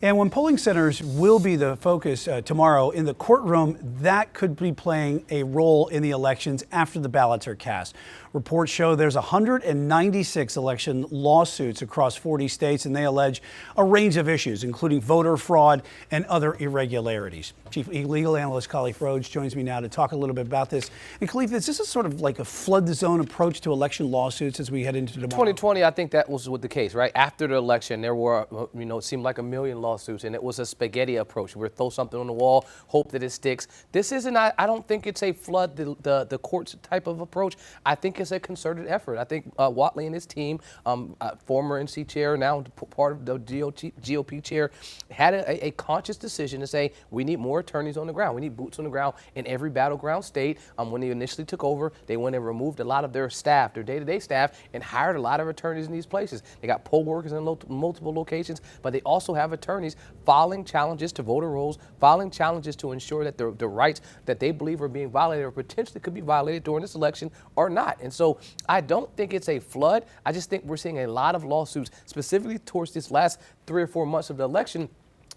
And when polling centers will be the focus tomorrow in the courtroom, that could be playing a role in the elections after the ballots are cast. Reports show there's 196 election lawsuits across 40 states, and they allege a range of issues, including voter fraud and other irregularities. Chief Legal Analyst Khalif Rhodes joins me now to talk a little bit about this. And Khalif, is this a sort of like a flood the zone approach to election lawsuits as we head into tomorrow? 2020, I think that was the case, right? After the election, there were, it seemed like 1 million lawsuits, and it was a spaghetti approach. We'll throw something on the wall, hope that it sticks. This isn't, I don't think it's a flood the courts type of approach. I think it's a concerted effort. I think Whatley and his team, former NC chair, now part of the GOP chair, had a conscious decision to say we need more attorneys on the ground. We need boots on the ground in every battleground state. When they initially took over, they went and removed a lot of their staff, their day-to-day staff, and hired a lot of attorneys in these places. They got poll workers in multiple locations, but they also have attorneys filing challenges to voter rolls, filing challenges to ensure that the rights that they believe are being violated or potentially could be violated during this election are not. And so I don't think it's a flood. I just think we're seeing a lot of lawsuits specifically towards this last 3 or 4 months of the election,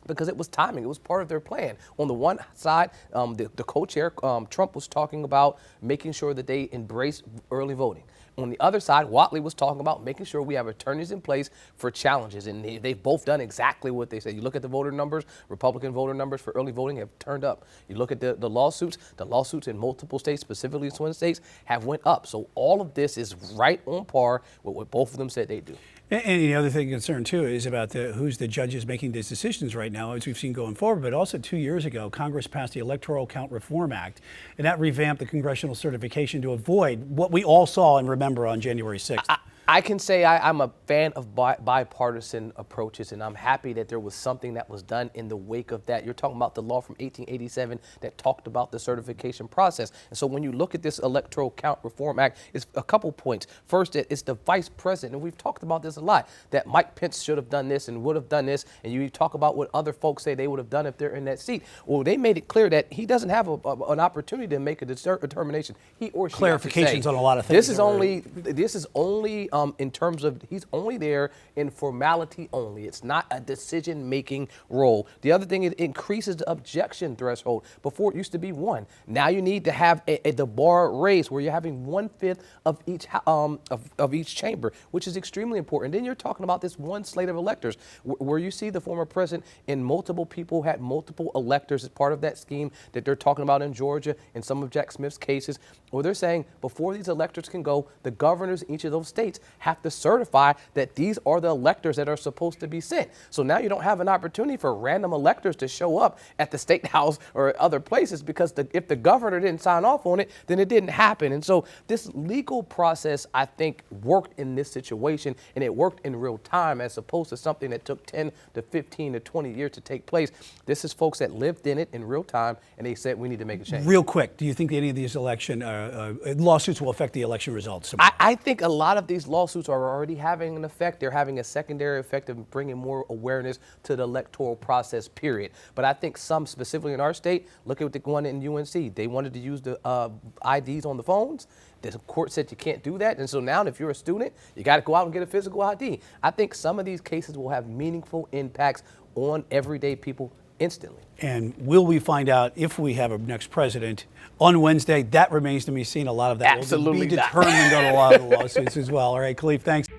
because it was timing. It was part of their plan. On the one side, the co-chair, Trump, was talking about making sure that they embrace early voting. On the other side, Whatley was talking about making sure we have attorneys in place for challenges, and they've both done exactly what they said. You look at the voter numbers, Republican voter numbers for early voting have turned up. You look at the lawsuits in multiple states, specifically swing states, have went up. So all of this is right on par with what both of them said they do. And the other thing concerned too is about who's the judges making these decisions right now, as we've seen going forward. But also 2 years ago, Congress passed the Electoral Count Reform Act, and that revamped the congressional certification to avoid what we all saw and remember on January 6th. I can say I'm a fan of bipartisan approaches, and I'm happy that there was something that was done in the wake of that. You're talking about the law from 1887 that talked about the certification process. And so when you look at this Electoral Count Reform Act, it's a couple points. First, it's the vice president, and we've talked about this a lot, that Mike Pence should have done this and would have done this, and you talk about what other folks say they would have done if they're in that seat. Well, they made it clear that he doesn't have an opportunity to make a determination. He or she clarifications on a lot of things. This is only in terms of he's only there in formality only. It's not a decision-making role. The other thing, it increases the objection threshold. Before it used to be 1. Now you need to have the bar raised where you're having 1/5 of each of each chamber, which is extremely important. Then you're talking about this one slate of electors where you see the former president and multiple people had multiple electors as part of that scheme that they're talking about in Georgia in some of Jack Smith's cases, where they're saying before these electors can go, the governors in each of those states have to certify that these are the electors that are supposed to be sent. So now you don't have an opportunity for random electors to show up at the state house or other places because if the governor didn't sign off on it, then it didn't happen. And so this legal process, I think, worked in this situation, and it worked in real time as opposed to something that took 10 to 15 to 20 years to take place. This is folks that lived in it in real time, and they said we need to make a change. Real quick, do you think any of these election lawsuits will affect the election results? I think a lot of these lawsuits are already having an effect. They're having a secondary effect of bringing more awareness to the electoral process, period. But I think some, specifically in our state, look at the one in UNC. They wanted to use the IDs on the phones. The court said you can't do that. And so now if you're a student, you got to go out and get a physical ID. I think some of these cases will have meaningful impacts on everyday people instantly. And will we find out if we have a next president on Wednesday? That remains to be seen. A lot of that will be determined on a lot of the lawsuits as well. All right, Khalif, thanks.